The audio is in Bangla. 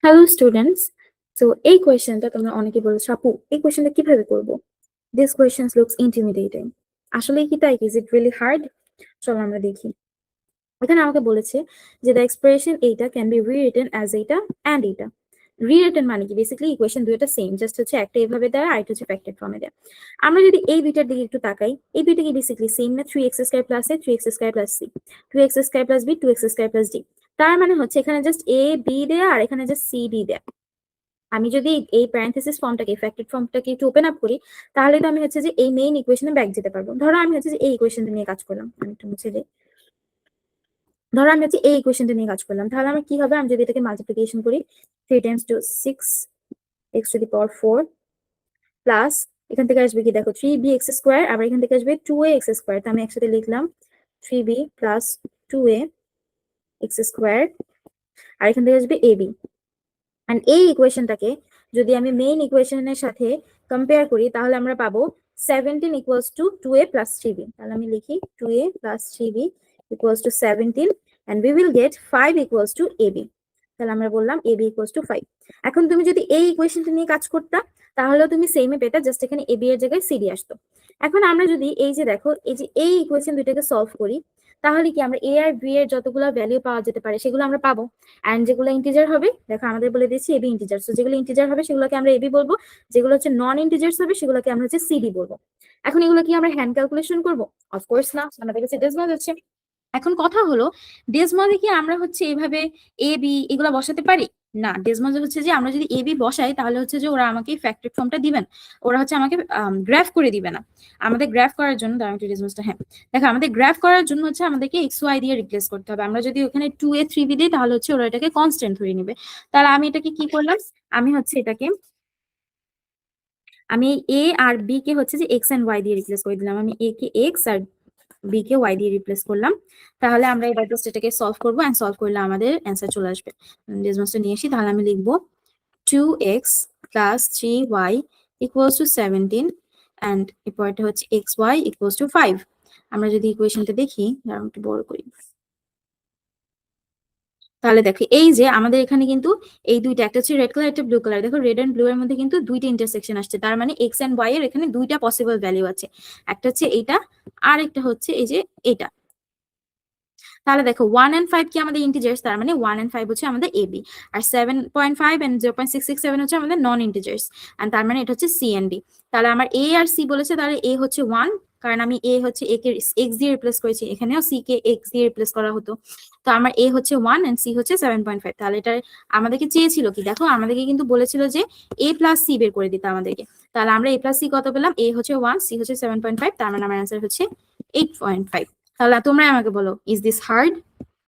হ্যালো স্টুডেন্টস, তো এই কোয়েশ্চেনটা তোমরা অনেকে বলেছো আপু এই কোয়েশ্চেনটা কিভাবে করব? This question looks intimidating. আসলে কি তাই? Is it really hard? চলো আমরা দেখি। এখানে আমাকে বলেছে যে দ্য এক্সপ্রেশন এইটা ক্যান বি রিরিটেন অ্যাজ এইটা অ্যান্ড এইটা। রিরিটেন মানে কি? বেসিক্যালি ইকুয়েশন দুইটা সেম, জাস্ট হচ্ছে একটা এভাবে দেয় আর একটা হচ্ছে ফ্যাক্টর ফর্মে দেয়। আমরা যদি এই দুইটার দিকে একটু তাকাই, এই দুইটা কি বেসিক্যালি সেম না? 3x² plus a 3x² plus c, 2x² plus b 2x² plus d। তার মানে হচ্ছে এখানে জাস্ট a b দেয়া আর এখানে জাস্ট c d দেয়া। আমি যদি এই প্যারেনথেসিস ফর্মটাকে ফ্যাক্টর ফর্মটাকে একটু ওপেন আপ করি, তাহলে তো আমি হচ্ছে যে এই মেইন ইকুয়েশনে ব্যাক যেতে পারবো। ধরো আমি হচ্ছে যে এই ইকুয়েশনটা নিয়ে কাজ করলাম, আমি একটু মুছে দিই। ধরো আমি হচ্ছে এই ইকুয়েশনটা নিয়ে কাজ করলাম, তাহলে আমার কি হবে? আমি যদি এটাকে মাল্টিপ্লিকেশন করি, 3 টাইমস টু 6x⁴ প্লাস এখান থেকে আসবে কি দেখো 3bx², আবার এখান থেকে আসবে 2ax²। তো আমি একসাথে লিখলাম 3b প্লাস 2ax², আর এখান থেকে আসবে ab। এন্ড এই ইকুয়েশনটাকে যদি আমি মেইন ইকুয়েশনের সাথে কম্পেয়ার করি, তাহলে আমরা পাবো 17 equals to 2a plus 3b। তাহলে আমি লিখি 2a plus 3b equals to 17 and we will get 5 equals to ab। তাহলে আমরা বললাম ab equals to 5। এখন তুমি যদি এই ইকুয়েশনটা নিয়ে কাজ করতা, তাহলেও তুমি সেমই পেতা, জাস্ট এখানে ab এর জায়গায় cd আসতো। এখন আমরা যদি এই যে দেখো এই যে এই ইকুয়েশন দুইটাকে সলভ করি, তাহলে কি আমরা a আর b এর যতগুলো ভ্যালু পাওয়া যেতে পারে সেগুলো আমরা পাবো। এন্ড যেগুলো ইন্টিজার হবে, দেখো আমাদের বলে দিয়েছি এবি ইন্টিজার, সো যেগুলো ইন্টিজার হবে সেগুলোকে আমরা এবি বলবো, যেগুলো হচ্ছে নন ইন্টিজার্স হবে সেগুলোকে আমরা হচ্ছে সিডি বলবো। এখন এগুলো কি আমরা হ্যান্ড ক্যালকুলেশন করবো? অফকোর্স না, আমাদের কাছে ডেসমস আছে। এখন কথা হলো, ডেসমসে কি আমরা হচ্ছে এইভাবে এ বি এগুলো বসাতে পারি? না, ডেসমসে হচ্ছে যে আমরা যদি এ বি বসাই, তাহলে হচ্ছে যে ওরা আমাকে ফ্যাক্টর ফর্মটা দিবেন, ওরা হচ্ছে আমাকে গ্রাফ করে দিবে না। আমাদের গ্রাফ করার জন্য দাঁড়াও একটু ডেসমসটা, হ্যাঁ দেখো আমাদের গ্রাফ করার জন্য হচ্ছে আমাদেরকে এক্স ওয়াই দিয়ে রিপ্লেস করতে হবে। আমরা যদি ওখানে 2a 3b দিই, তাহলে হচ্ছে ওরা এটাকে কনস্ট্যান্ট ধরে নিবে। তাহলে আমি এটাকে কি করলাম, আমি হচ্ছে এটাকে আমি এ আর বি কে হচ্ছে যে এক্স এন্ড ওয়াই দিয়ে রিপ্লেস করে দিলাম। আমি এ কে এক্স আর বি কে ওয়াই দিয়ে রিপ্লেস করলাম। তাহলে আমরা এবার জাস্ট এটাকে সলভ করবো, এন্ড সলভ করলে আমাদের অ্যান্সার চলে আসবে। ডেসমসটা নিয়ে আসি, তাহলে আমি লিখবো 2x plus 3y equals to 17 and এরপরটা হচ্ছে xy ইকুয়ালস টু 5। আমরা যদি ইকুয়েশনটা দেখি, দাঁড়াও একটু বড় করি, তাহলে দেখো এই যে আমাদের এখানে কিন্তু এই দুইটা, একটা হচ্ছে রেড কালার একটা ব্লু কালার, দেখো রেড এন্ড ব্লু এর মধ্যে কিন্তু দুইটা ইন্টারসেকশন আসছে। তার মানে এক্স এন্ড ওয়াই এর এখানে দুইটা পসিবল ভ্যালু আছে, একটা হচ্ছে এইটা আর একটা হচ্ছে এই যে এটা। তাহলে দেখো 1 and 5 কি আমাদের ইন্টিজার্স, তার মানে 1 and 5 হচ্ছে আমাদের এবি, আর 7.5 and 0.667 হচ্ছে আমাদের নন ইন্টিজার্স, এন্ড তার মানে এটা হচ্ছে সি এন্ড ডি। তাহলে আমার এ আর সি বলেছে, তাহলে এ হচ্ছে 1, কারণ আমি এ হচ্ছে এ কে এক্স দিয়ে রিপ্লেস করেছি, এখানেও সি কে এক্স দিয়ে রিপ্লেস করা হতো। তো আমার এ হচ্ছে 1 এন্ড সি হচ্ছে 7.5। তাহলে এটা আমাদেরকে চেয়েছিল কি, দেখো আমাদেরকে কিন্তু বলেছিল যে এ প্লাস সি বের করে দিতে আমাদেরকে। তাহলে আমরা এ প্লাস সি কত পেলাম, এ হচ্ছে 1, সি হচ্ছে 7.5, তার মানে আমার অ্যান্সার হচ্ছে 8.5। তাহলে তোমরা আমাকে বলো, ইজ দিস হার্ড?